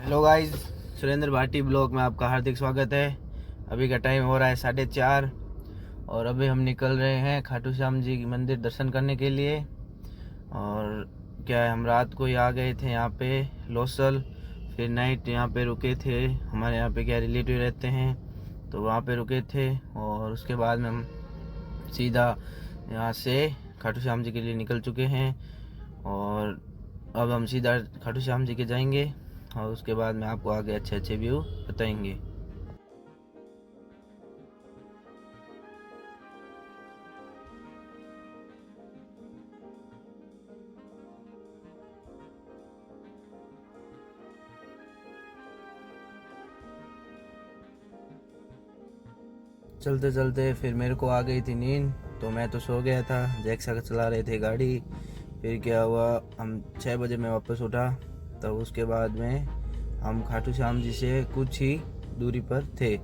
Hello guys, Surendra Bhati blog में आपका हार्दिक स्वागत है। अभी का टाइम हो रहा है 4:30 और अभी हम निकल रहे हैं खाटू श्याम जी मंदिर दर्शन करने के लिए। और क्या है, हम रात को ही आ गए थे यहाँ पे लोसल, फिर नाइट यहाँ पे रुके थे। हमारे यहाँ पे क्या रिलेटिव रहते हैं तो वहाँ पे रुके थे और उसके बाद में हम सीधा यहाँ से खाटू श्याम जी के लिए निकल चुके हैं। और अब हम सीधा खाटू श्याम जी के जाएंगे और उसके बाद में आपको आगे अच्छे अच्छे व्यू बताएंगे। चलते चलते फिर मेरे को आ गई थी नींद, तो मैं तो सो गया था। जैक्सा चला रहे थे गाड़ी। फिर क्या हुआ, हम 6 बजे में वापस उठा। तब उसके बाद में हम खाटू श्याम जी से कुछ ही दूरी पर थे।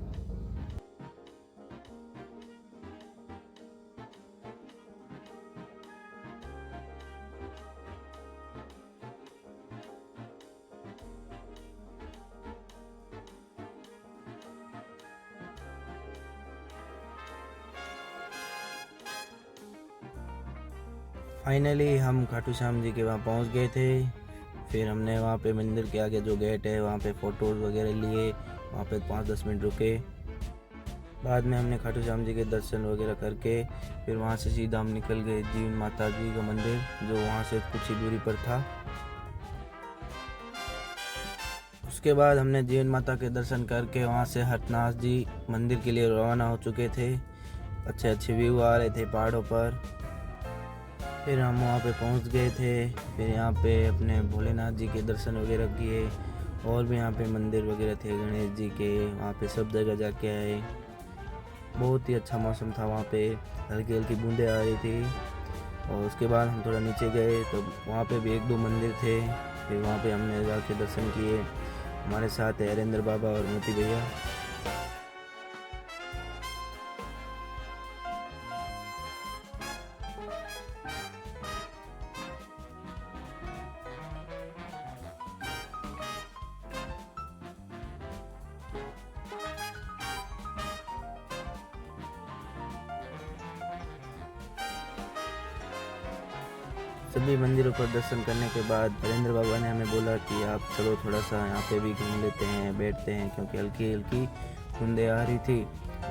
फाइनली हम खाटू श्याम जी के वहाँ पहुँच गए थे। फिर हमने वहाँ पे मंदिर के आगे जो गेट है वहाँ पे फ़ोटोज़ वगैरह लिए। वहाँ पे 5-10 मिनट रुके। बाद में हमने खाटू श्याम जी के दर्शन वगैरह करके फिर वहाँ से सीधा हम निकल गए जीवन माता जी का मंदिर, जो वहाँ से कुछ ही दूरी पर था। उसके बाद हमने जीवन माता के दर्शन करके वहाँ से हरनाथ जी मंदिर के लिए रवाना हो चुके थे। अच्छे अच्छे व्यू आ रहे थे पहाड़ों पर। फिर हम वहाँ पे पहुँच गए थे। फिर यहाँ पे अपने भोलेनाथ जी के दर्शन वगैरह किए। और भी यहाँ पे मंदिर वगैरह थे गणेश जी के, वहाँ पे सब जगह जाके आए। बहुत ही अच्छा मौसम था वहाँ पे, हल्की हल्की बूंदें आ रही थी। और उसके बाद हम थोड़ा नीचे गए तो वहाँ पे भी 1-2 मंदिर थे। फिर वहाँ पे हमने जाके दर्शन किए। हमारे साथ है हरेंद्र बाबा और मोती भैया। सभी मंदिरों पर दर्शन करने के बाद हरेंद्र बाबा ने हमें बोला कि आप चलो थोड़ा सा यहाँ पे भी घूम लेते हैं, बैठते हैं, क्योंकि हल्की हल्की बूंदें आ रही थी।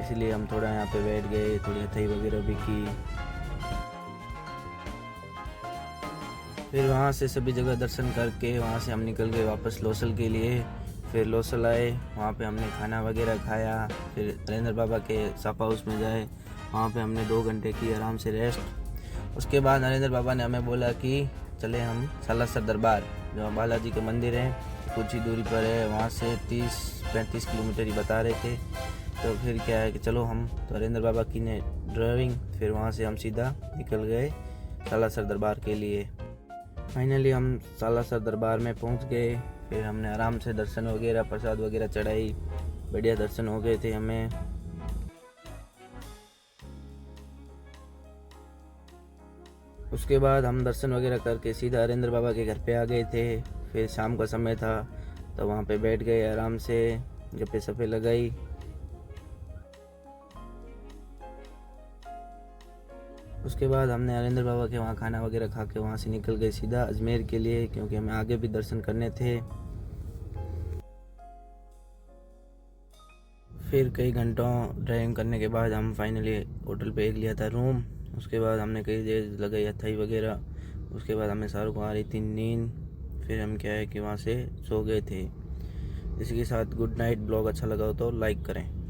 इसलिए हम थोड़ा यहाँ पे बैठ गए, थोड़ी हथाई वगैरह भी की। फिर वहाँ से सभी जगह दर्शन करके वहाँ से हम निकल गए वापस लोसल के लिए। फिर लोसल आए, वहाँ पे हमने खाना वगैरह खाया। फिर हरेंद्र बाबा के सपा हाउस में जाए, वहाँ पे हमने 2 घंटे की आराम से रेस्ट। उसके बाद नरेंद्र बाबा ने हमें बोला कि चले हम सालासर दरबार, जो बालाजी के मंदिर है, कुछ ही दूरी पर है, वहाँ से 30-35 किलोमीटर ही बता रहे थे। तो फिर क्या है कि चलो हम, तो नरेंद्र बाबा की ने ड्राइविंग, फिर वहाँ से हम सीधा निकल गए सालासर दरबार के लिए। फाइनली हम सालासर दरबार में पहुँच गए। फिर हमने आराम से दर्शन वगैरह, प्रसाद वगैरह चढ़ाई। बढ़िया दर्शन हो गए थे हमें। उसके बाद हम दर्शन वगैरह करके सीधा हरेंद्र बाबा के घर पे आ गए थे। फिर शाम का समय था तो वहाँ पे बैठ गए आराम से, गप्पे सप्पे लगाई। उसके बाद हमने हरेंद्र बाबा के वहाँ खाना वगैरह खा के वहाँ से निकल गए सीधा अजमेर के लिए, क्योंकि हमें आगे भी दर्शन करने थे। फिर कई घंटों ड्राइविंग करने के बाद हम फाइनली होटल पे एक लिया था रूम। उसके बाद हमने कई देर लगाई हथाई वगैरह। उसके बाद हमें सारों को आ रही थी नींद। फिर हम क्या है कि वहाँ से सो गए थे। इसी के साथ गुड नाइट। ब्लॉग अच्छा लगा हो तो लाइक करें।